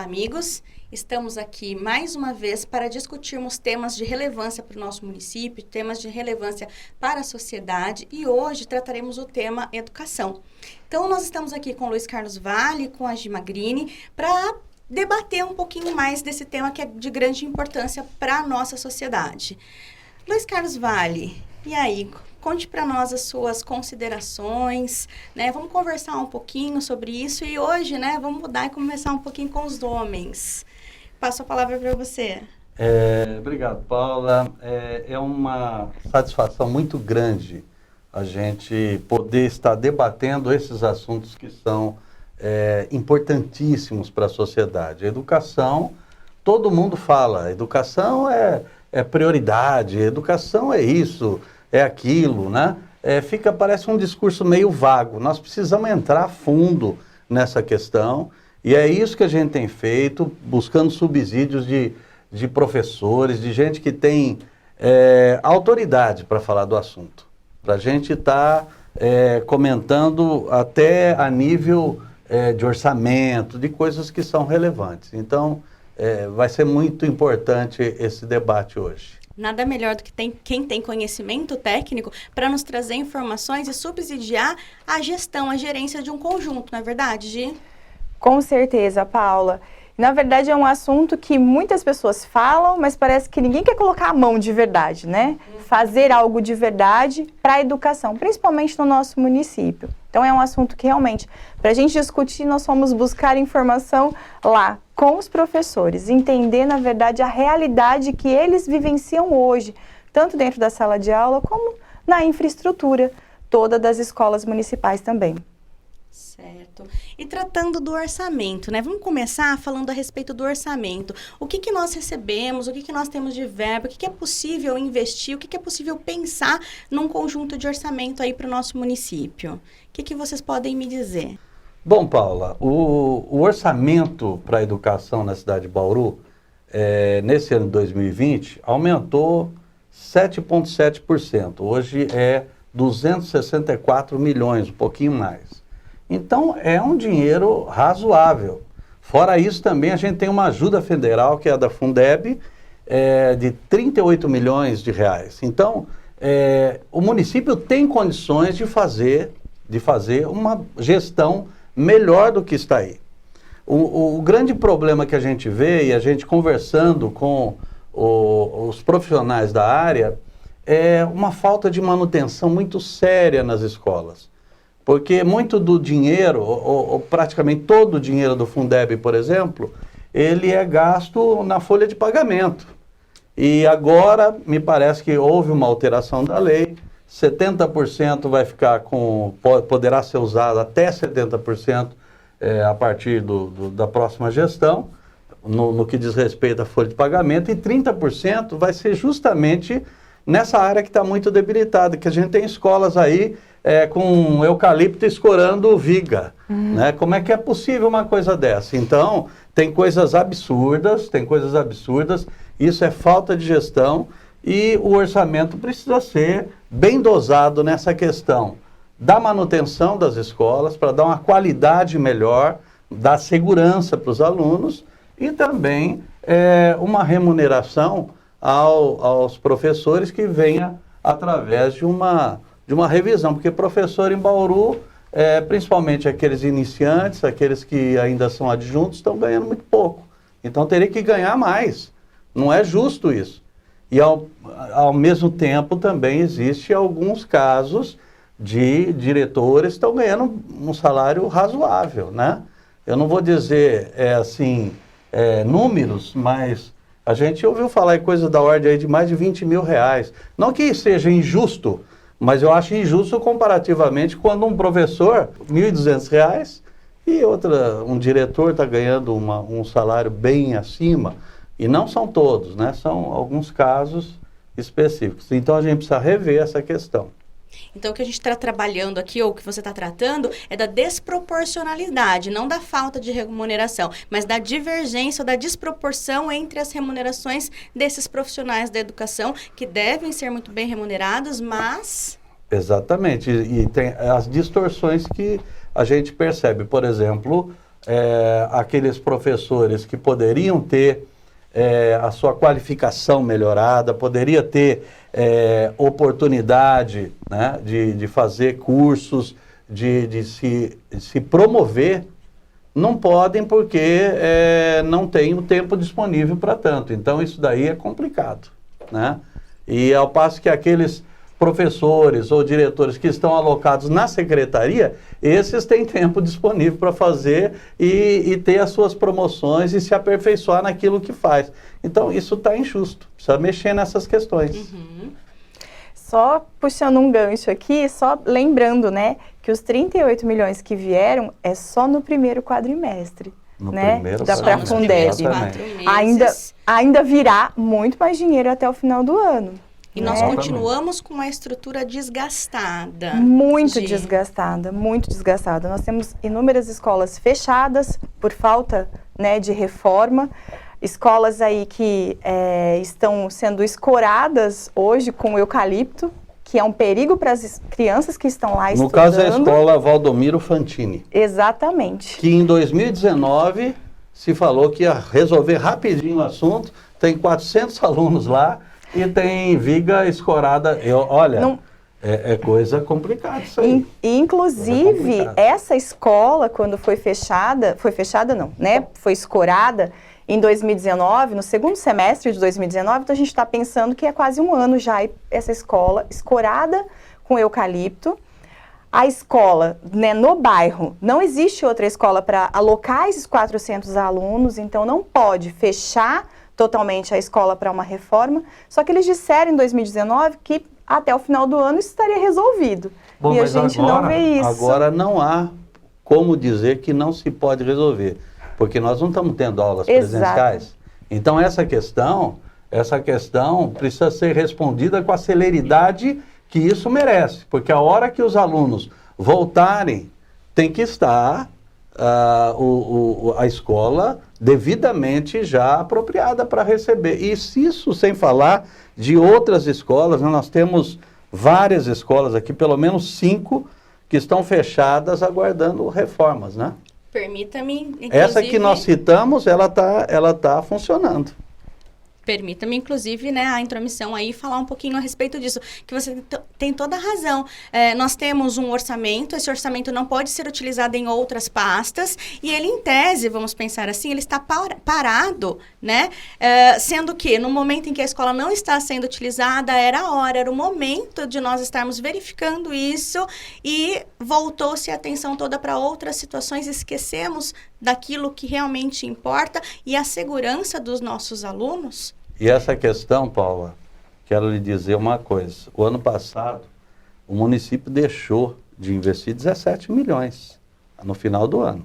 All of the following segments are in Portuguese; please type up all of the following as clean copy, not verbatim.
Olá, amigos! Estamos aqui mais uma vez para discutirmos temas de relevância para o nosso município, temas de relevância para a sociedade e hoje trataremos o tema educação. Então, nós estamos aqui com o Luiz Carlos Vale, com a Gi Magrini, para debater um pouquinho mais desse tema que é de grande importância para a nossa sociedade. Luiz Carlos Vale, e aí? Conte para nós as suas considerações, né? Vamos conversar um pouquinho sobre isso e hoje, né, vamos mudar e começar um pouquinho com os homens. Passo a palavra para você. Obrigado, Paula. É uma satisfação muito grande a gente poder estar debatendo esses assuntos que são importantíssimos para a sociedade. A educação, todo mundo fala, educação é prioridade, educação é isso, é aquilo, né? Parece um discurso meio vago. Nós precisamos entrar a fundo nessa questão e é isso que a gente tem feito, buscando subsídios de professores, de gente que tem autoridade para falar do assunto. Para a gente estar comentando até a nível de orçamento, de coisas que são relevantes. Então, vai ser muito importante esse debate hoje. Nada melhor do que quem tem conhecimento técnico para nos trazer informações e subsidiar a gestão, a gerência de um conjunto, não é verdade, Gi? Com certeza, Paula. Na verdade, é um assunto que muitas pessoas falam, mas parece que ninguém quer colocar a mão de verdade, né? Fazer algo de verdade para a educação, principalmente no nosso município. Então, é um assunto que realmente, para a gente discutir, nós fomos buscar informação lá, com os professores, entender, na verdade, a realidade que eles vivenciam hoje, tanto dentro da sala de aula, como na infraestrutura toda das escolas municipais também. Certo. E tratando do orçamento, né? Vamos começar falando a respeito do orçamento. O que nós recebemos, o que nós temos de verba, o que é possível investir, o que é possível pensar num conjunto de orçamento aí para o nosso município? O que vocês podem me dizer? Bom, Paula, o orçamento para a educação na cidade de Bauru, nesse ano de 2020, aumentou 7,7%. Hoje é 264 milhões, um pouquinho mais. Então, é um dinheiro razoável. Fora isso, também a gente tem uma ajuda federal, que é a da Fundeb, de 38 milhões de reais. Então, o município tem condições de fazer uma gestão melhor do que está aí. O grande problema que a gente vê, e a gente conversando com os profissionais da área, é uma falta de manutenção muito séria nas escolas. Porque muito do dinheiro, ou praticamente todo o dinheiro do Fundeb, por exemplo, ele é gasto na folha de pagamento. E agora, me parece que houve uma alteração da lei, 70% vai ficar poderá ser usado até 70% a partir da próxima gestão, no que diz respeito à folha de pagamento, e 30% vai ser justamente nessa área que está muito debilitada, que a gente tem escolas aí com eucalipto escorando viga. Né? Como é que é possível uma coisa dessa? Então, tem coisas absurdas, isso é falta de gestão, e o orçamento precisa ser bem dosado nessa questão da manutenção das escolas, para dar uma qualidade melhor, dar segurança para os alunos e também uma remuneração aos professores que venha através de uma revisão, porque professor em Bauru, principalmente aqueles iniciantes, aqueles que ainda são adjuntos, estão ganhando muito pouco. Então teria que ganhar mais. Não é justo isso. E ao mesmo tempo também existe alguns casos de diretores que estão ganhando um salário razoável, né? Eu não vou dizer números, mas a gente ouviu falar em coisa da ordem aí de mais de 20 mil reais. Não que seja injusto, mas eu acho injusto comparativamente quando um professor, R$ 1.200, e um diretor está ganhando um salário bem acima. E não são todos, né? São alguns casos específicos. Então, a gente precisa rever essa questão. Então, o que a gente está trabalhando aqui, ou o que você está tratando, é da desproporcionalidade, não da falta de remuneração, mas da divergência ou da desproporção entre as remunerações desses profissionais da educação, que devem ser muito bem remunerados, mas... Exatamente. E tem as distorções que a gente percebe. Por exemplo, aqueles professores que poderiam ter a sua qualificação melhorada, poderia ter oportunidade, né, de fazer cursos, de se promover, não podem porque não tem o tempo disponível para tanto. Então, isso daí é complicado, né? E ao passo que aqueles professores ou diretores que estão alocados na secretaria, esses têm tempo disponível para fazer e ter as suas promoções e se aperfeiçoar naquilo que faz. Então, isso está injusto. Precisa mexer nessas questões. Uhum. Só puxando um gancho aqui, só lembrando, né, que os 38 milhões que vieram é só no primeiro quadrimestre, No né, primeiro da quadrimestre, Fundeb. exatamente. Ainda virá muito mais dinheiro até o final do ano. E nós Exatamente. continuamos com uma estrutura desgastada. Muito desgastada, muito desgastada. Nós temos inúmeras escolas fechadas por falta, né, de reforma. Escolas aí que estão sendo escoradas hoje com eucalipto, que é um perigo para as crianças que estão lá estudando. No caso, é a escola Valdomiro Fantini. Exatamente. Que em 2019 se falou que ia resolver rapidinho o assunto. Tem 400 alunos lá e tem viga escorada. É coisa complicada isso aí. Inclusive, essa escola, quando foi fechada não, né? Foi escorada em 2019, no segundo semestre de 2019, então a gente está pensando que é quase um ano já essa escola escorada com eucalipto. A escola, né, no bairro, não existe outra escola para alocar esses 400 alunos, então não pode fechar totalmente a escola para uma reforma, só que eles disseram em 2019 que até o final do ano isso estaria resolvido. Bom, e a gente não vê isso. Agora não há como dizer que não se pode resolver, porque nós não estamos tendo aulas presenciais. Então essa questão precisa ser respondida com a celeridade que isso merece, porque a hora que os alunos voltarem, tem que estar a escola devidamente já apropriada para receber. E isso sem falar de outras escolas, né? Nós temos várias escolas aqui, pelo menos 5, que estão fechadas aguardando reformas, né? Permita-me, inclusive... Essa que nós citamos, ela tá funcionando. Permita-me, inclusive, né, a intromissão aí, falar um pouquinho a respeito disso, que você tem toda a razão. Nós temos um orçamento, esse orçamento não pode ser utilizado em outras pastas, e ele, em tese, vamos pensar assim, ele está parado, né, sendo que, no momento em que a escola não está sendo utilizada, era o momento de nós estarmos verificando isso, e voltou-se a atenção toda para outras situações, esquecemos daquilo que realmente importa, e a segurança dos nossos alunos. E essa questão, Paula, quero lhe dizer uma coisa. O ano passado, o município deixou de investir 17 milhões no final do ano.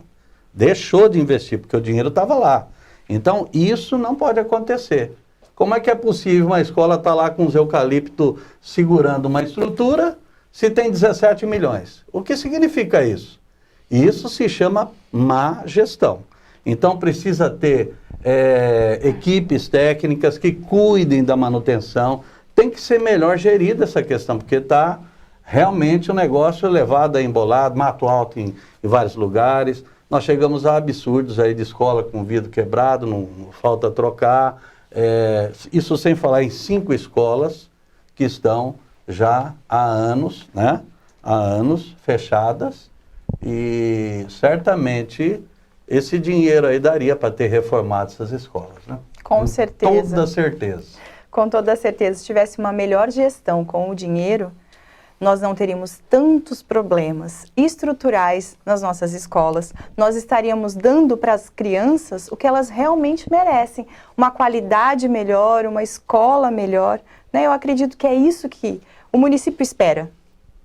Deixou de investir, porque o dinheiro estava lá. Então, isso não pode acontecer. Como é que é possível uma escola estar lá com os eucaliptos segurando uma estrutura se tem 17 milhões? O que significa isso? Isso se chama má gestão. Então, precisa ter equipes técnicas que cuidem da manutenção. Tem que ser melhor gerida essa questão, porque está realmente o negócio levado a embolado, mato alto em vários lugares. Nós chegamos a absurdos aí de escola com vidro quebrado, não falta trocar. Isso sem falar em 5 escolas que estão já há anos, né? Há anos fechadas, e certamente esse dinheiro aí daria para ter reformado essas escolas, né? Com certeza. Com toda certeza. Com toda certeza. Se tivesse uma melhor gestão com o dinheiro, nós não teríamos tantos problemas estruturais nas nossas escolas. Nós estaríamos dando para as crianças o que elas realmente merecem. Uma qualidade melhor, uma escola melhor, né? Eu acredito que é isso que o município espera,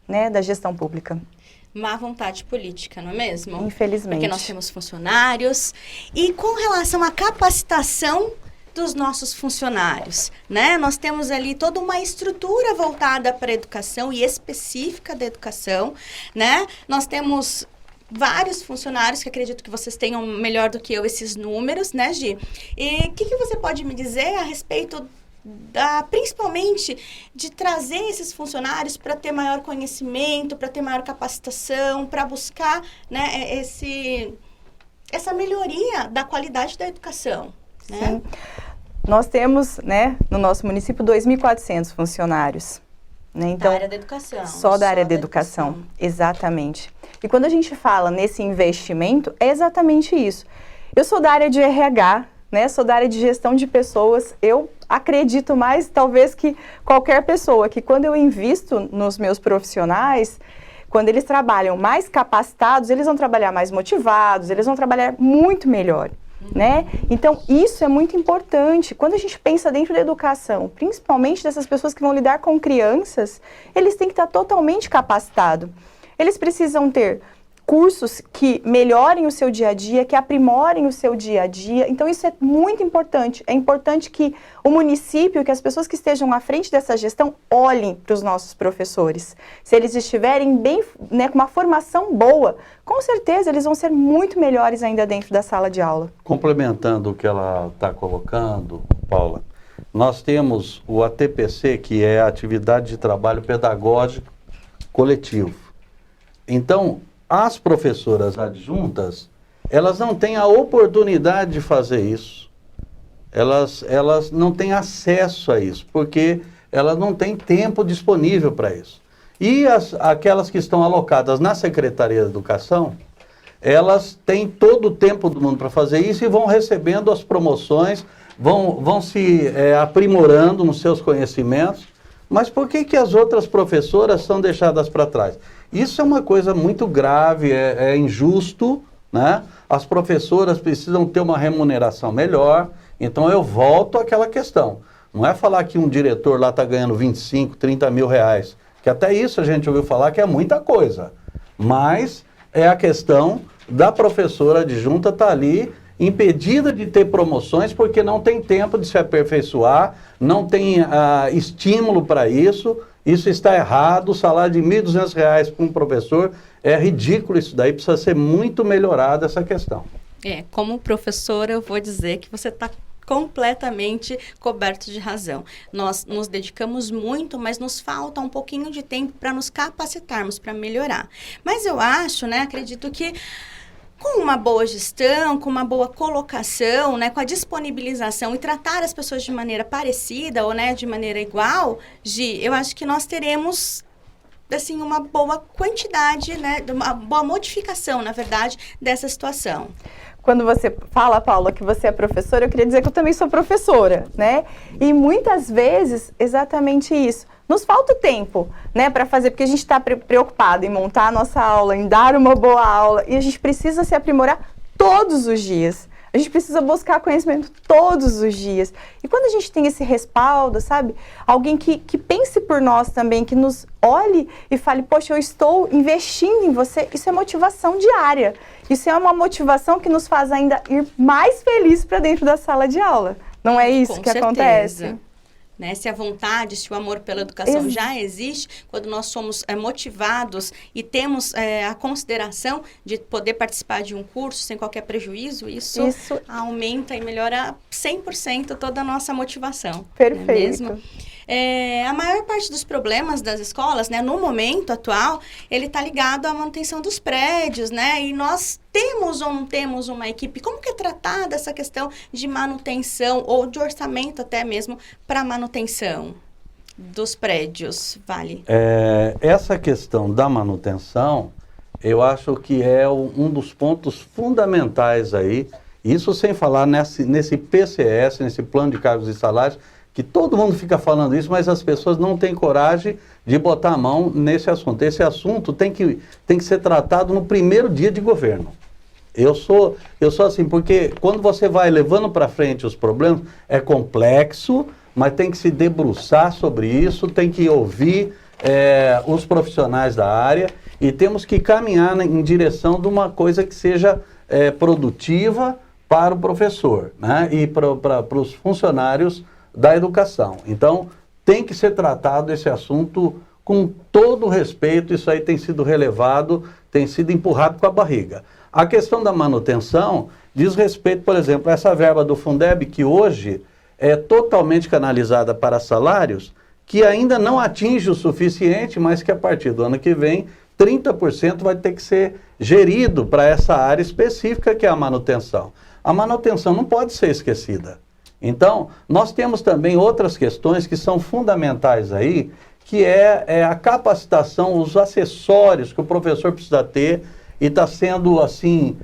né, da gestão pública. Má vontade política, não é mesmo? Infelizmente. Porque nós temos funcionários. E com relação à capacitação dos nossos funcionários, né? Nós temos ali toda uma estrutura voltada para a educação e específica da educação, né? Nós temos vários funcionários, que acredito que vocês tenham melhor do que eu esses números, né, Gi? E o que você pode me dizer a respeito principalmente de trazer esses funcionários para ter maior conhecimento, para ter maior capacitação, para buscar, né, essa melhoria da qualidade da educação, né? Sim. Nós temos, né, no nosso município, 2.400 funcionários. Né? Então, da área da educação. Só da área da educação, exatamente. E quando a gente fala nesse investimento, é exatamente isso. Eu sou da área de RH, né, sou da área de gestão de pessoas, eu acredito mais, talvez, que qualquer pessoa, que quando eu invisto nos meus profissionais, quando eles trabalham mais capacitados, eles vão trabalhar mais motivados, eles vão trabalhar muito melhor. Né? Então, isso é muito importante. Quando a gente pensa dentro da educação, principalmente dessas pessoas que vão lidar com crianças, eles têm que estar totalmente capacitados. Eles precisam ter cursos que melhorem o seu dia a dia, que aprimorem o seu dia a dia. Então, isso é muito importante. É importante que o município, que as pessoas que estejam à frente dessa gestão, olhem para os nossos professores. Se eles estiverem bem, né, com uma formação boa, com certeza eles vão ser muito melhores ainda dentro da sala de aula. Complementando o que ela está colocando, Paula, nós temos o ATPC, que é a Atividade de Trabalho Pedagógico Coletivo. Então, as professoras adjuntas, elas não têm a oportunidade de fazer isso. Elas não têm acesso a isso, porque elas não têm tempo disponível para isso. E aquelas que estão alocadas na Secretaria de Educação, elas têm todo o tempo do mundo para fazer isso e vão recebendo as promoções, vão se aprimorando nos seus conhecimentos. Mas por que as outras professoras são deixadas para trás? Isso é uma coisa muito grave, é injusto, né? As professoras precisam ter uma remuneração melhor. Então eu volto àquela questão. Não é falar que um diretor lá está ganhando 25, 30 mil reais, que até isso a gente ouviu falar que é muita coisa. Mas é a questão da professora adjunta estar ali impedida de ter promoções porque não tem tempo de se aperfeiçoar, não tem estímulo para isso. Isso está errado. O salário de R$ 1.200 para um professor é ridículo. Isso daí precisa ser muito melhorado, essa questão. Como professora, eu vou dizer que você está completamente coberto de razão. Nós nos dedicamos muito, mas nos falta um pouquinho de tempo para nos capacitarmos, para melhorar. Mas eu acho, né, acredito que com uma boa gestão, com uma boa colocação, né, com a disponibilização e tratar as pessoas de maneira parecida ou, né, de maneira igual, eu acho que nós teremos assim uma boa quantidade, né, uma boa modificação, na verdade, dessa situação. Quando você fala, Paula, que você é professora, eu queria dizer que eu também sou professora, né? E muitas vezes, exatamente isso. Nos falta o tempo, né, para fazer, porque a gente está preocupado em montar a nossa aula, em dar uma boa aula, e a gente precisa se aprimorar todos os dias. A gente precisa buscar conhecimento todos os dias. E quando a gente tem esse respaldo, sabe? Alguém que pense por nós também, que nos olhe e fale, poxa, eu estou investindo em você, isso é motivação diária. Isso é uma motivação que nos faz ainda ir mais felizes para dentro da sala de aula. Não é isso Com que certeza. Acontece? Né? Se a vontade, se o amor pela educação já existe, quando nós somos motivados e temos a consideração de poder participar de um curso sem qualquer prejuízo, isso aumenta e melhora 100% toda a nossa motivação. Perfeito. Não é mesmo? A maior parte dos problemas das escolas, né, no momento atual, ele está ligado à manutenção dos prédios, né? E nós temos ou não temos uma equipe? Como que é tratada essa questão de manutenção ou de orçamento até mesmo para manutenção dos prédios, Vale? Essa questão da manutenção, eu acho que é um dos pontos fundamentais aí. Isso sem falar nesse PCS, nesse plano de cargos e salários, que todo mundo fica falando isso, mas as pessoas não têm coragem de botar a mão nesse assunto. Esse assunto tem que ser tratado no primeiro dia de governo. Eu sou assim, porque quando você vai levando para frente os problemas, é complexo, mas tem que se debruçar sobre isso, tem que ouvir os profissionais da área e temos que caminhar em direção de uma coisa que seja produtiva para o professor, né? E para os funcionários da educação. Então, tem que ser tratado esse assunto com todo o respeito. Isso aí tem sido relevado, tem sido empurrado com a barriga. A questão da manutenção diz respeito, por exemplo, a essa verba do Fundeb, que hoje é totalmente canalizada para salários, que ainda não atinge o suficiente, mas que a partir do ano que vem 30% vai ter que ser gerido para essa área específica que é a manutenção. A manutenção não pode ser esquecida. Então, nós temos também outras questões que são fundamentais aí, que é a capacitação, os acessórios que o professor precisa ter, e está sendo, assim,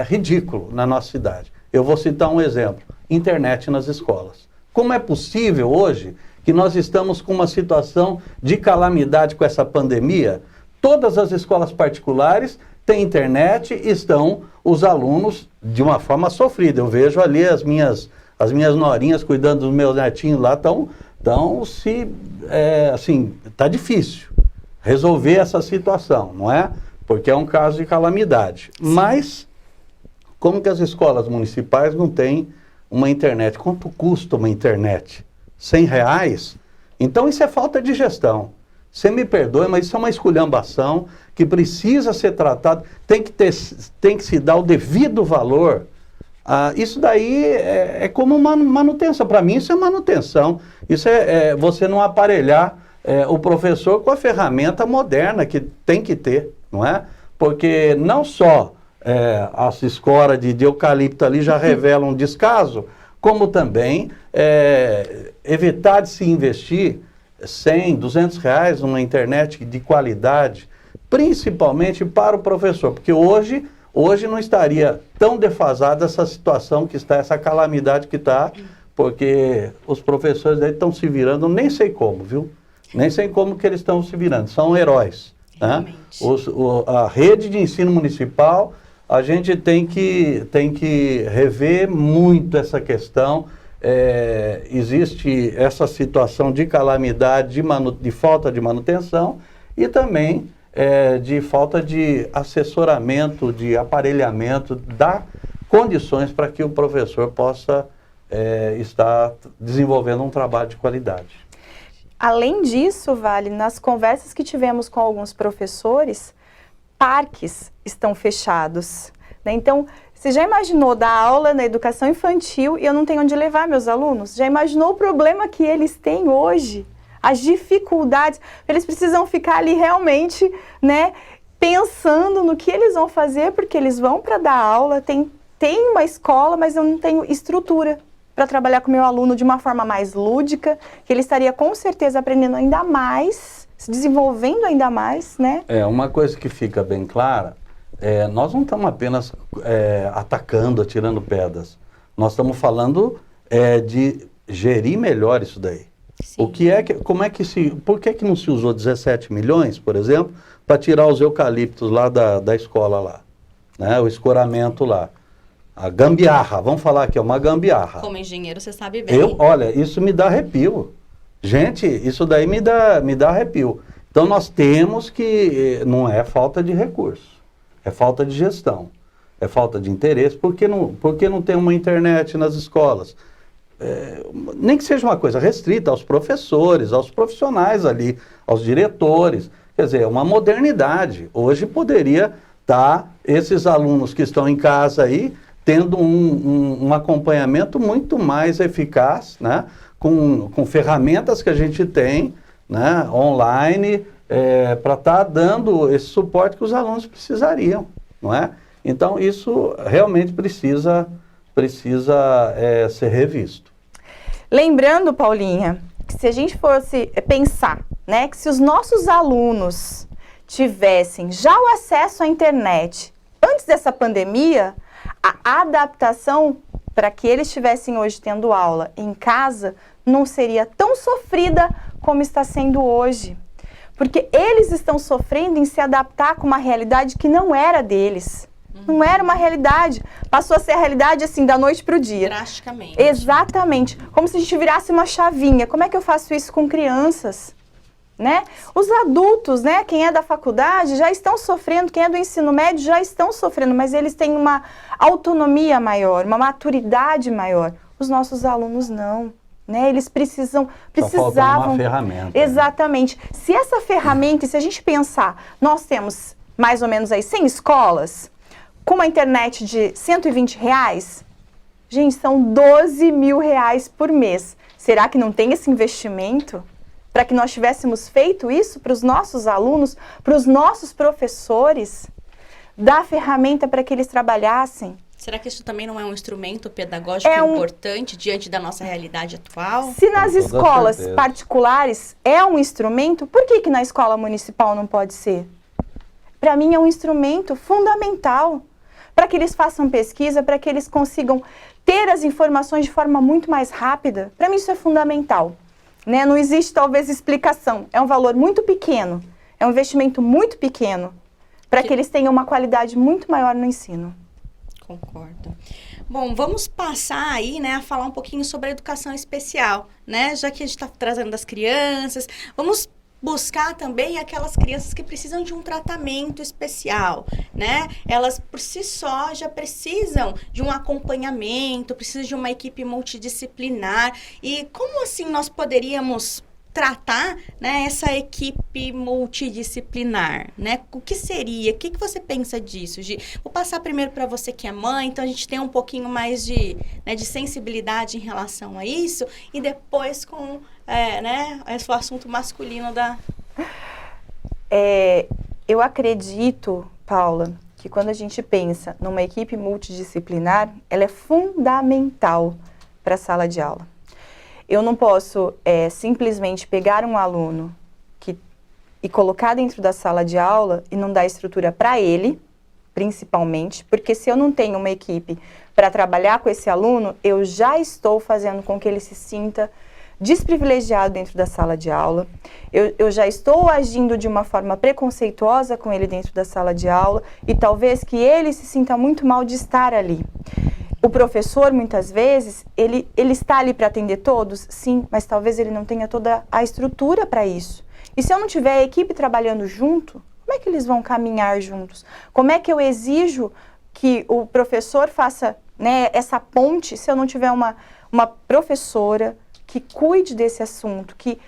ridículo na nossa cidade. Eu vou citar um exemplo: internet nas escolas. Como é possível hoje que nós estamos com uma situação de calamidade com essa pandemia? Todas as escolas particulares têm internet e estão os alunos de uma forma sofrida. Eu vejo ali as minhas norinhas cuidando dos meus netinhos lá, assim, está difícil resolver essa situação, não é? Porque é um caso de calamidade. Sim. Mas, como que as escolas municipais não têm uma internet? Quanto custa uma internet? R$100? Então isso é falta de gestão. Você me perdoe, mas isso é uma esculhambação que precisa ser tratado, tem que se dar o devido valor. Isso daí é como manutenção. Para mim isso é manutenção. Isso é você não aparelhar o professor com a ferramenta moderna que tem que ter, não é? Porque não só as escoras de eucalipto ali já revelam um descaso, como também evitar de se investir R$100, R$200 numa internet de qualidade, principalmente para o professor, porque hoje não estaria tão defasada essa situação que está, essa calamidade que está, porque os professores aí estão se virando, nem sei como, viu? Nem sei como que eles estão se virando, são heróis. Né? A rede de ensino municipal, a gente tem que rever muito essa questão. Existe essa situação de calamidade, de falta de manutenção e também de falta de assessoramento, de aparelhamento, dar condições para que o professor possa estar desenvolvendo um trabalho de qualidade. Além disso, Vale, nas conversas que tivemos com alguns professores, parques estão fechados, né? Então, você já imaginou dar aula na educação infantil e eu não tenho onde levar meus alunos? Já imaginou o problema que eles têm hoje? As dificuldades? Eles precisam ficar ali realmente, né, pensando no que eles vão fazer, porque eles vão para dar aula, tem uma escola, mas eu não tenho estrutura para trabalhar com o meu aluno de uma forma mais lúdica, que ele estaria com certeza aprendendo ainda mais, se desenvolvendo ainda mais, né? Uma coisa que fica bem clara, nós não estamos apenas atacando, atirando pedras. Nós estamos falando de gerir melhor isso daí. Sim. Por que não se usou 17 milhões, por exemplo, para tirar os eucaliptos lá da escola lá, né? O escoramento lá. A gambiarra, vamos falar que é uma gambiarra. Como engenheiro, você sabe bem. Olha, isso me dá arrepio. Gente, isso daí me dá arrepio. Então nós temos que, não é falta de recurso, é falta de gestão, é falta de interesse. Por que não tem uma internet nas escolas? Nem que seja uma coisa restrita aos professores, aos profissionais ali, aos diretores. Quer dizer, uma modernidade. Hoje poderia estar esses alunos que estão em casa aí, tendo um acompanhamento muito mais eficaz, né? Com ferramentas que a gente tem, né? Online, para estar dando esse suporte que os alunos precisariam, não é? Então, isso realmente precisa ser revisto. Lembrando, Paulinha, que se a gente fosse pensar, né, que se os nossos alunos tivessem já o acesso à internet antes dessa pandemia, a adaptação para que eles estivessem hoje tendo aula em casa não seria tão sofrida como está sendo hoje. Porque eles estão sofrendo em se adaptar com uma realidade que não era deles. Não era uma realidade. Passou a ser a realidade assim, da noite para o dia. Drasticamente. Exatamente. Como se a gente virasse uma chavinha. Como é que eu faço isso com crianças? Né? Os adultos, né, quem é da faculdade já estão sofrendo, quem é do ensino médio já estão sofrendo, mas eles têm uma autonomia maior, uma maturidade maior. Os nossos alunos não, né? Eles precisavam... uma ferramenta. Exatamente. Né? Se essa ferramenta, se a gente pensar, nós temos mais ou menos aí 100 escolas, com uma internet de R$120, gente, são R$12 mil por mês. Será que não tem esse investimento para que nós tivéssemos feito isso para os nossos alunos, para os nossos professores, dar ferramenta para que eles trabalhassem. Será que isso também não é um instrumento pedagógico importante diante da nossa realidade atual? Se nas escolas particulares é um instrumento, por que na escola municipal não pode ser? Para mim é um instrumento fundamental para que eles façam pesquisa, para que eles consigam ter as informações de forma muito mais rápida. Para mim isso é fundamental, né? Não existe talvez explicação, é um valor muito pequeno, é um investimento muito pequeno para que eles tenham uma qualidade muito maior no ensino. Concordo. Bom, vamos passar aí, né, a falar um pouquinho sobre a educação especial, né? Já que a gente está trazendo das crianças, vamos buscar também aquelas crianças que precisam de um tratamento especial, né? Elas, por si só, já precisam de um acompanhamento, precisam de uma equipe multidisciplinar. E como assim nós poderíamos tratar, né, essa equipe multidisciplinar, né? O que seria? O que você pensa disso, Gi? Vou passar primeiro para você que é mãe, então a gente tem um pouquinho mais de sensibilidade em relação a isso, e depois com, né, esse assunto masculino da... Eu acredito, Paula, que quando a gente pensa numa equipe multidisciplinar, ela é fundamental para a sala de aula. Eu não posso simplesmente pegar um aluno e colocar dentro da sala de aula e não dar estrutura para ele, principalmente, porque se eu não tenho uma equipe para trabalhar com esse aluno, eu já estou fazendo com que ele se sinta desprivilegiado dentro da sala de aula, eu já estou agindo de uma forma preconceituosa com ele dentro da sala de aula e talvez que ele se sinta muito mal de estar ali. O professor, muitas vezes, ele está ali para atender todos, sim, mas talvez ele não tenha toda a estrutura para isso. E se eu não tiver a equipe trabalhando junto, como é que eles vão caminhar juntos? Como é que eu exijo que o professor faça, né, essa ponte se eu não tiver uma professora que cuide desse assunto, que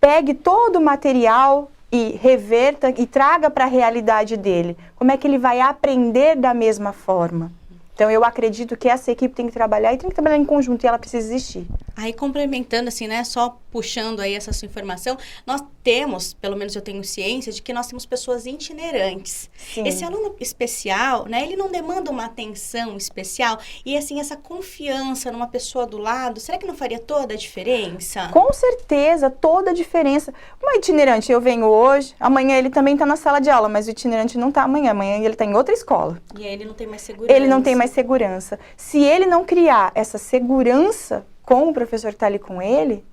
pegue todo o material e reverta e traga para a realidade dele? Como é que ele vai aprender da mesma forma? Então, eu acredito que essa equipe tem que trabalhar e tem que trabalhar em conjunto e ela precisa existir. Aí, complementando, assim, né, só puxando aí essa sua informação, nós temos, pelo menos eu tenho ciência, de que nós temos pessoas itinerantes. Sim. Esse aluno especial, né, ele não demanda uma atenção especial e, assim, essa confiança numa pessoa do lado, será que não faria toda a diferença? Com certeza, toda a diferença. Uma itinerante, eu venho hoje, amanhã ele também está na sala de aula, mas o itinerante não está amanhã ele está em outra escola. E aí ele não tem mais segurança. Ele não tem mais segurança. Se ele não criar essa segurança com o professor que está ali com ele,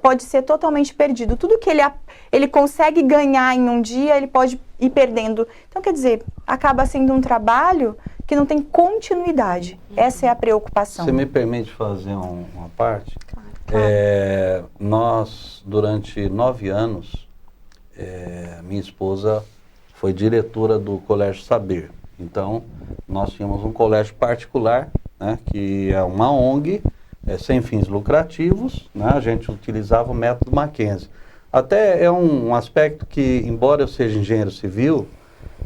pode ser totalmente perdido. Tudo que ele consegue ganhar em um dia, ele pode ir perdendo. Então, quer dizer, acaba sendo um trabalho que não tem continuidade. Essa é a preocupação. Você me permite fazer uma parte? Claro. Nós, durante 9 anos, minha esposa foi diretora do Colégio Saber. Então, nós tínhamos um colégio particular, né, que é uma ONG, sem fins lucrativos, né, a gente utilizava o método Mackenzie. Até é um aspecto que, embora eu seja engenheiro civil,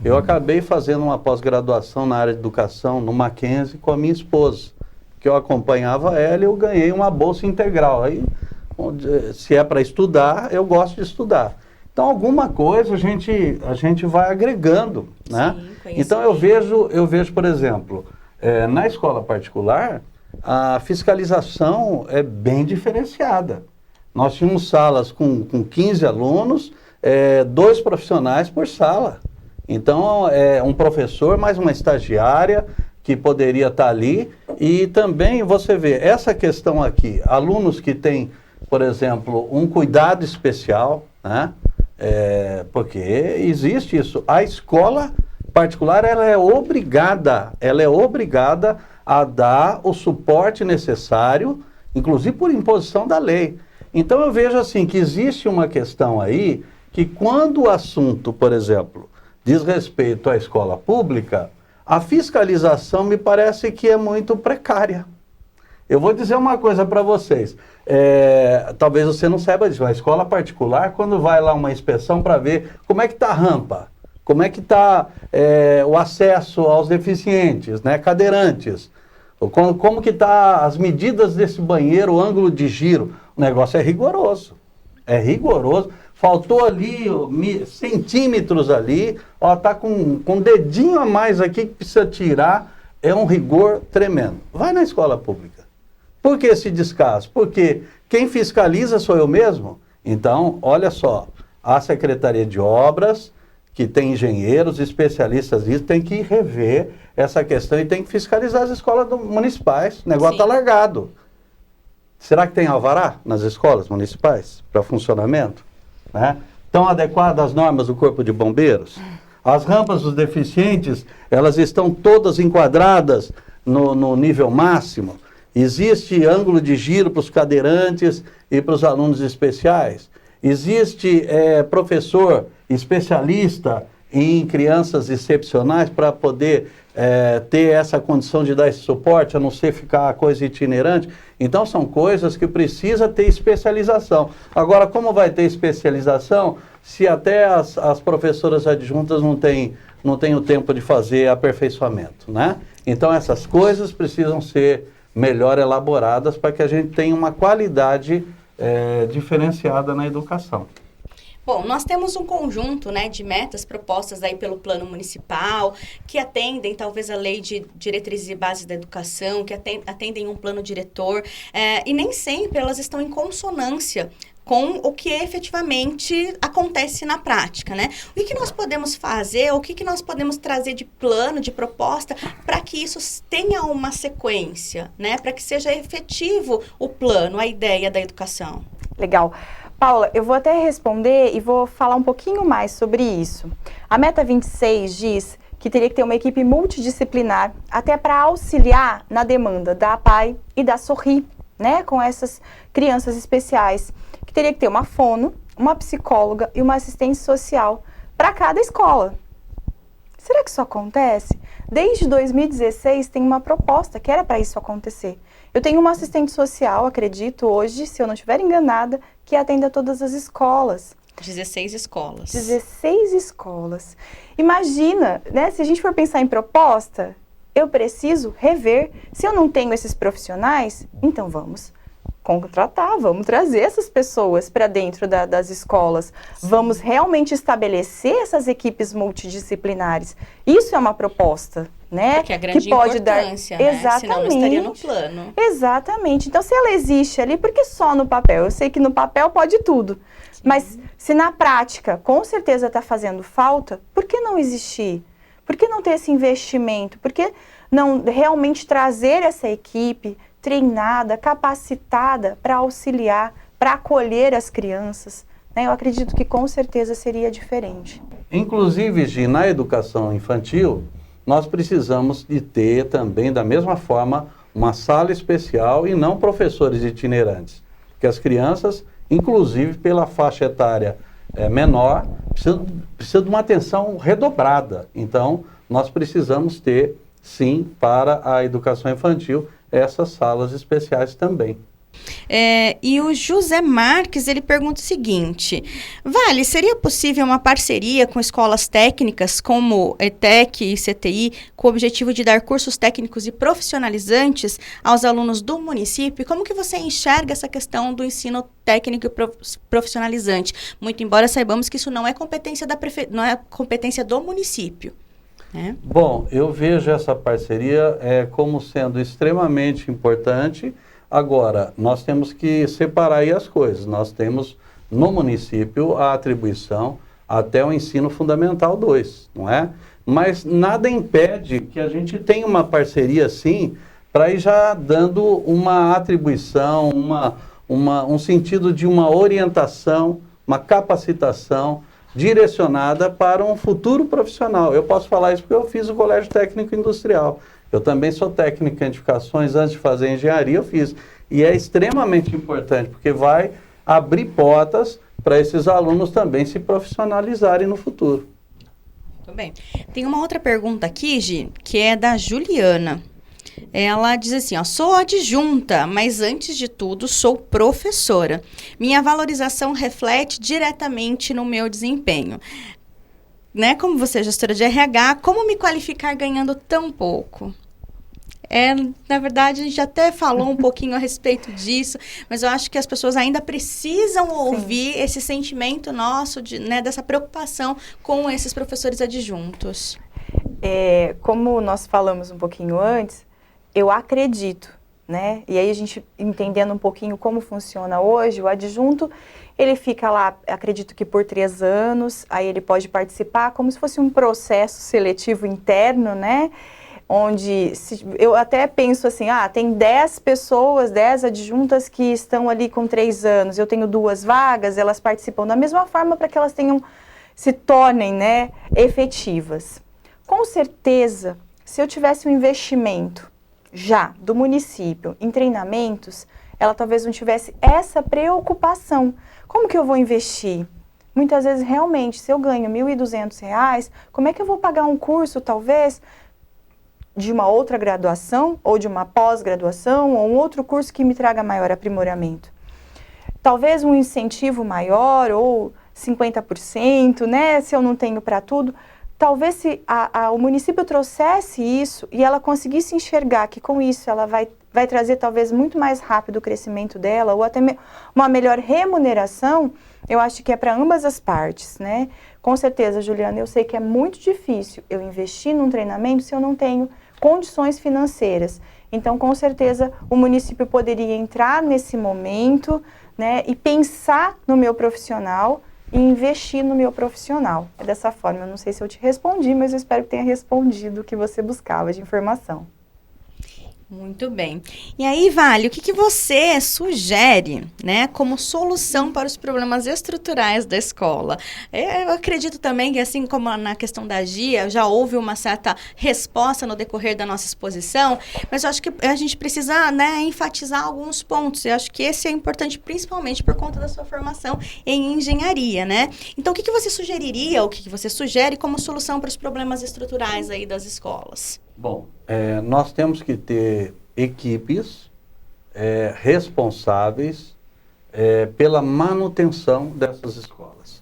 eu acabei fazendo uma pós-graduação na área de educação no Mackenzie com a minha esposa, que eu acompanhava ela e eu ganhei uma bolsa integral. Aí, se é para estudar, eu gosto de estudar. Então, alguma coisa a gente vai agregando, né? Sim, então, eu vejo, por exemplo, na escola particular, a fiscalização é bem diferenciada. Nós tínhamos salas com 15 alunos, 2 profissionais por sala. Então, um professor mais uma estagiária que poderia estar ali. E também você vê essa questão aqui, alunos que têm, por exemplo, um cuidado especial, né? Porque existe isso. A escola particular, ela é obrigada a dar o suporte necessário, inclusive por imposição da lei. Então eu vejo assim que existe uma questão aí que quando o assunto, por exemplo, diz respeito à escola pública, a fiscalização me parece que é muito precária. Eu vou dizer uma coisa para vocês, talvez você não saiba disso, a escola particular, quando vai lá uma inspeção para ver como é que está a rampa, como é que está o acesso aos deficientes, né, cadeirantes, como que está as medidas desse banheiro, o ângulo de giro, o negócio é rigoroso. É rigoroso. Faltou ali centímetros ali, ó, tá com um dedinho a mais aqui que precisa tirar. É um rigor tremendo. Vai na escola pública. Por que esse descaso? Porque quem fiscaliza sou eu mesmo. Então, olha só, a Secretaria de Obras, que tem engenheiros, especialistas nisso, tem que rever essa questão e tem que fiscalizar as escolas municipais. O negócio está largado. Será que tem alvará nas escolas municipais para funcionamento? Né? Estão adequadas às normas do Corpo de Bombeiros? As rampas dos deficientes, elas estão todas enquadradas no nível máximo? Existe ângulo de giro para os cadeirantes e para os alunos especiais? Existe professor especialista em crianças excepcionais para poder ter essa condição de dar esse suporte, a não ser ficar a coisa itinerante? Então, são coisas que precisa ter especialização. Agora, como vai ter especialização se até as professoras adjuntas não têm o tempo de fazer aperfeiçoamento, né? Então, essas coisas precisam ser melhor elaboradas para que a gente tenha uma qualidade diferenciada na educação. Bom, nós temos um conjunto, né, de metas propostas aí pelo Plano Municipal, que atendem talvez a Lei de Diretrizes e Bases da Educação, que atendem um plano diretor, e nem sempre elas estão em consonância com o que efetivamente acontece na prática, né? O que nós podemos fazer, o que nós podemos trazer de plano, de proposta, para que isso tenha uma sequência, né? Para que seja efetivo o plano, a ideia da educação. Legal. Paula, eu vou até responder e vou falar um pouquinho mais sobre isso. A Meta 26 diz que teria que ter uma equipe multidisciplinar até para auxiliar na demanda da APAE e da Sorri, né, com essas crianças especiais, que teria que ter uma fono, uma psicóloga e uma assistente social para cada escola. Será que isso acontece? Desde 2016 tem uma proposta que era para isso acontecer. Eu tenho uma assistente social, acredito, hoje, se eu não estiver enganada, que atende a todas as escolas. 16 escolas. 16 escolas. Imagina, né, se a gente for pensar em proposta, eu preciso rever. Se eu não tenho esses profissionais, então vamos contratar, vamos trazer essas pessoas para dentro das escolas. Sim. Vamos realmente estabelecer essas equipes multidisciplinares. Isso é uma proposta, né? Porque a grande que pode importância, dar... né? Exatamente. Senão não estaria no plano. Exatamente. Então, se ela existe ali, por que só no papel? Eu sei que no papel pode tudo. Sim. Mas se na prática, com certeza está fazendo falta, por que não existir? Por que não ter esse investimento? Por que não realmente trazer essa equipe treinada, capacitada para auxiliar, para acolher as crianças? Né? Eu acredito que com certeza seria diferente. Inclusive, Gi, na educação infantil, nós precisamos de ter também, da mesma forma, uma sala especial e não professores itinerantes. Porque as crianças, inclusive pela faixa etária menor, precisam de uma atenção redobrada. Então, nós precisamos ter, sim, para a educação infantil, essas salas especiais também. E o José Marques, ele pergunta o seguinte: Vale, seria possível uma parceria com escolas técnicas como ETEC e CTI, com o objetivo de dar cursos técnicos e profissionalizantes aos alunos do município? Como que você enxerga essa questão do ensino técnico e profissionalizante? Muito embora saibamos que isso não é competência não é competência do município. Bom, eu vejo essa parceria como sendo extremamente importante. Agora, nós temos que separar aí as coisas. Nós temos no município a atribuição até o ensino fundamental 2, não é? Mas nada impede que a gente tenha uma parceria assim, para ir já dando uma atribuição, um sentido de uma orientação, uma capacitação direcionada para um futuro profissional. Eu posso falar isso porque eu fiz o Colégio Técnico Industrial. Eu também sou técnico em edificações, antes de fazer engenharia eu fiz. E é extremamente importante, porque vai abrir portas para esses alunos também se profissionalizarem no futuro. Muito bem. Tem uma outra pergunta aqui, Gi, que é da Juliana. Ela diz assim, ó, sou adjunta, mas antes de tudo sou professora. Minha valorização reflete diretamente no meu desempenho. Né? Como você é gestora de RH, como me qualificar ganhando tão pouco? Na verdade, a gente até falou um pouquinho a respeito disso, mas eu acho que as pessoas ainda precisam ouvir esse sentimento nosso, dessa preocupação com esses professores adjuntos. Como nós falamos um pouquinho antes, eu acredito, né? E aí a gente entendendo um pouquinho como funciona hoje, o adjunto, ele fica lá, acredito que por 3 anos, aí ele pode participar como se fosse um processo seletivo interno, né? Onde eu até penso assim, tem 10 pessoas, 10 adjuntas que estão ali com 3 anos, eu tenho 2 vagas, elas participam da mesma forma para que elas se tornem, né, efetivas. Com certeza, se eu tivesse um investimento já do município em treinamentos, ela talvez não tivesse essa preocupação. Como que eu vou investir? Muitas vezes, realmente, se eu ganho R$ 1.200, como é que eu vou pagar um curso, talvez, de uma outra graduação, ou de uma pós-graduação, ou um outro curso que me traga maior aprimoramento? Talvez um incentivo maior, ou 50%, né, se eu não tenho para tudo. Talvez se o município trouxesse isso e ela conseguisse enxergar que com isso ela vai trazer talvez muito mais rápido o crescimento dela, ou até uma melhor remuneração, eu acho que é para ambas as partes, né? Com certeza, Juliana, eu sei que é muito difícil eu investir num treinamento se eu não tenho condições financeiras. Então, com certeza, o município poderia entrar nesse momento, né, e pensar no meu profissional e investir no meu profissional. É dessa forma, eu não sei se eu te respondi, mas eu espero que tenha respondido o que você buscava de informação. Muito bem. E aí, Vale, o que você sugere, né, como solução para os problemas estruturais da escola? Eu acredito também que, assim como na questão da GIA, já houve uma certa resposta no decorrer da nossa exposição, mas eu acho que a gente precisa, né, enfatizar alguns pontos. Eu acho que esse é importante, principalmente por conta da sua formação em engenharia, né? Então, o que você sugeriria, o que você sugere como solução para os problemas estruturais aí das escolas? Bom, nós temos que ter equipes responsáveis pela manutenção dessas escolas.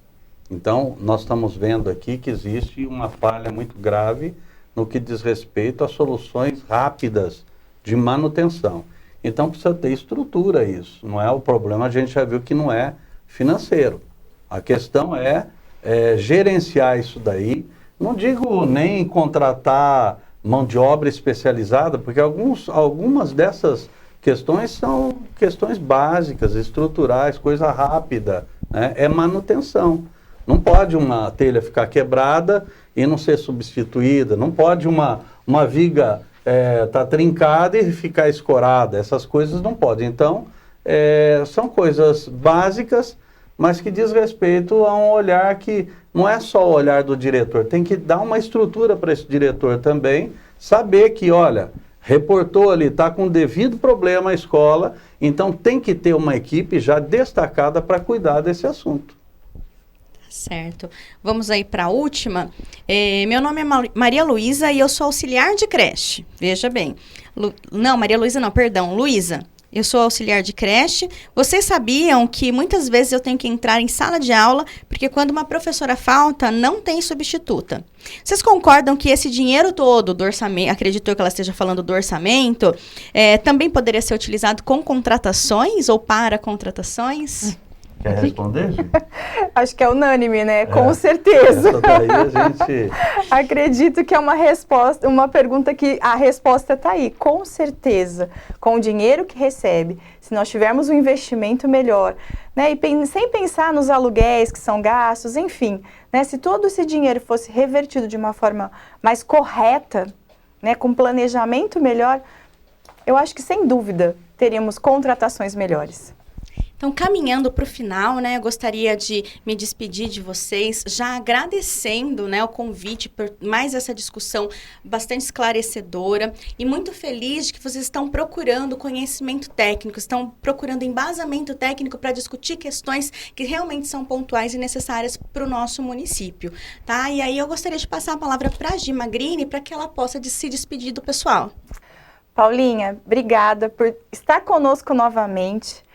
Então, nós estamos vendo aqui que existe uma falha muito grave no que diz respeito a soluções rápidas de manutenção. Então, precisa ter estrutura isso. Não é o problema, a gente já viu que não é financeiro. A questão é gerenciar isso daí. Não digo nem contratar mão de obra especializada, porque algumas dessas questões são questões básicas, estruturais, coisa rápida, né? É manutenção. Não pode uma telha ficar quebrada e não ser substituída, não pode uma viga tá trincada e ficar escorada, essas coisas não podem. Então, são coisas básicas, mas que diz respeito a um olhar que não é só o olhar do diretor, tem que dar uma estrutura para esse diretor também, saber que, olha, reportou ali, está com devido problema a escola, então tem que ter uma equipe já destacada para cuidar desse assunto. Certo. Vamos aí para a última. Meu nome é Maria Luísa e eu sou auxiliar de creche. Veja bem. Maria Luísa não, perdão, Luísa. Eu sou auxiliar de creche. Vocês sabiam que muitas vezes eu tenho que entrar em sala de aula porque quando uma professora falta, não tem substituta. Vocês concordam que esse dinheiro todo do orçamento, acredito que ela esteja falando do orçamento, também poderia ser utilizado com contratações ou para contratações? Quer responder, gente? Acho que é unânime, né? Com certeza. Essa daí a gente... Acredito que é uma pergunta que a resposta está aí. Com certeza. Com o dinheiro que recebe, se nós tivermos um investimento melhor, né? E sem pensar nos aluguéis que são gastos, enfim, né? Se todo esse dinheiro fosse revertido de uma forma mais correta, né? Com planejamento melhor, eu acho que sem dúvida teríamos contratações melhores. Então, caminhando para o final, né, eu gostaria de me despedir de vocês, já agradecendo, né, o convite por mais essa discussão bastante esclarecedora e muito feliz de que vocês estão procurando conhecimento técnico, estão procurando embasamento técnico para discutir questões que realmente são pontuais e necessárias para o nosso município, tá? E aí eu gostaria de passar a palavra para a Gi Magrini para que ela possa se despedir do pessoal. Paulinha, obrigada por estar conosco novamente,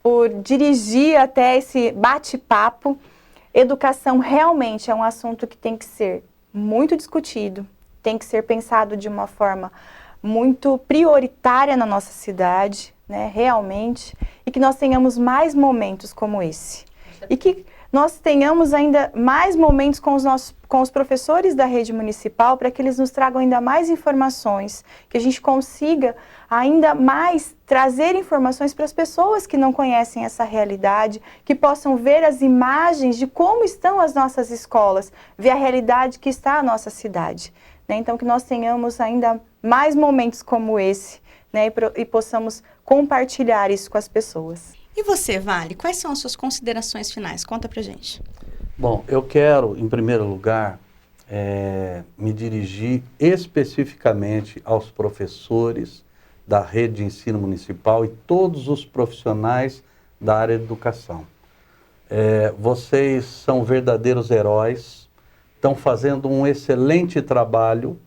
por dirigir até esse bate-papo. Educação realmente é um assunto que tem que ser muito discutido, tem que ser pensado de uma forma muito prioritária na nossa cidade, né, realmente, e que nós tenhamos mais momentos como esse. E que nós tenhamos ainda mais momentos com os professores da rede municipal, para que eles nos tragam ainda mais informações, que a gente consiga ainda mais trazer informações para as pessoas que não conhecem essa realidade, que possam ver as imagens de como estão as nossas escolas, ver a realidade que está a nossa cidade, né? Então, que nós tenhamos ainda mais momentos como esse, né, e possamos compartilhar isso com as pessoas. E você, Vale, quais são as suas considerações finais? Conta pra gente. Bom, eu quero, em primeiro lugar, me dirigir especificamente aos professores da rede de ensino municipal e todos os profissionais da área de educação. Vocês são verdadeiros heróis, estão fazendo um excelente trabalho.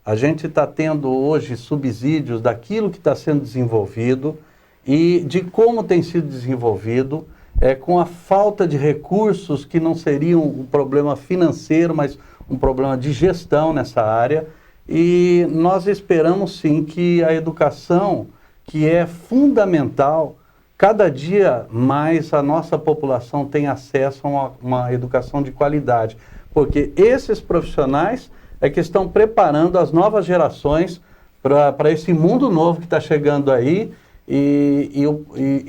A gente está tendo hoje subsídios daquilo que está sendo desenvolvido e de como tem sido desenvolvido, com a falta de recursos, que não seria um problema financeiro, mas um problema de gestão nessa área. E nós esperamos sim que a educação, que é fundamental, cada dia mais a nossa população tenha acesso a uma educação de qualidade, porque esses profissionais que estão preparando as novas gerações para esse mundo novo que está chegando aí, e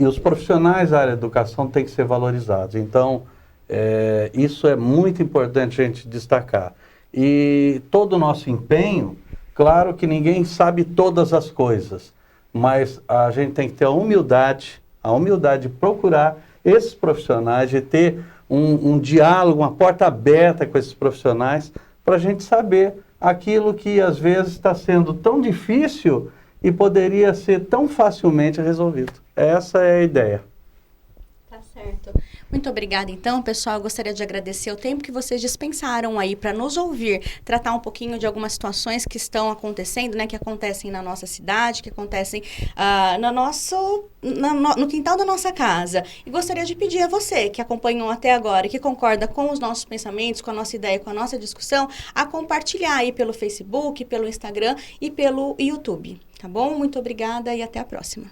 os profissionais da área de educação têm que ser valorizados. Então, isso é muito importante a gente destacar. E todo o nosso empenho, claro que ninguém sabe todas as coisas, mas a gente tem que ter a humildade de procurar esses profissionais, de ter um diálogo, uma porta aberta com esses profissionais, para a gente saber aquilo que às vezes está sendo tão difícil e poderia ser tão facilmente resolvido. Essa é a ideia. Tá certo. Muito obrigada, então, pessoal. Eu gostaria de agradecer o tempo que vocês dispensaram aí para nos ouvir, tratar um pouquinho de algumas situações que estão acontecendo, né, que acontecem na nossa cidade, que acontecem no quintal da nossa casa. E gostaria de pedir a você, que acompanhou até agora e que concorda com os nossos pensamentos, com a nossa ideia, com a nossa discussão, a compartilhar aí pelo Facebook, pelo Instagram e pelo YouTube. Tá bom? Muito obrigada e até a próxima.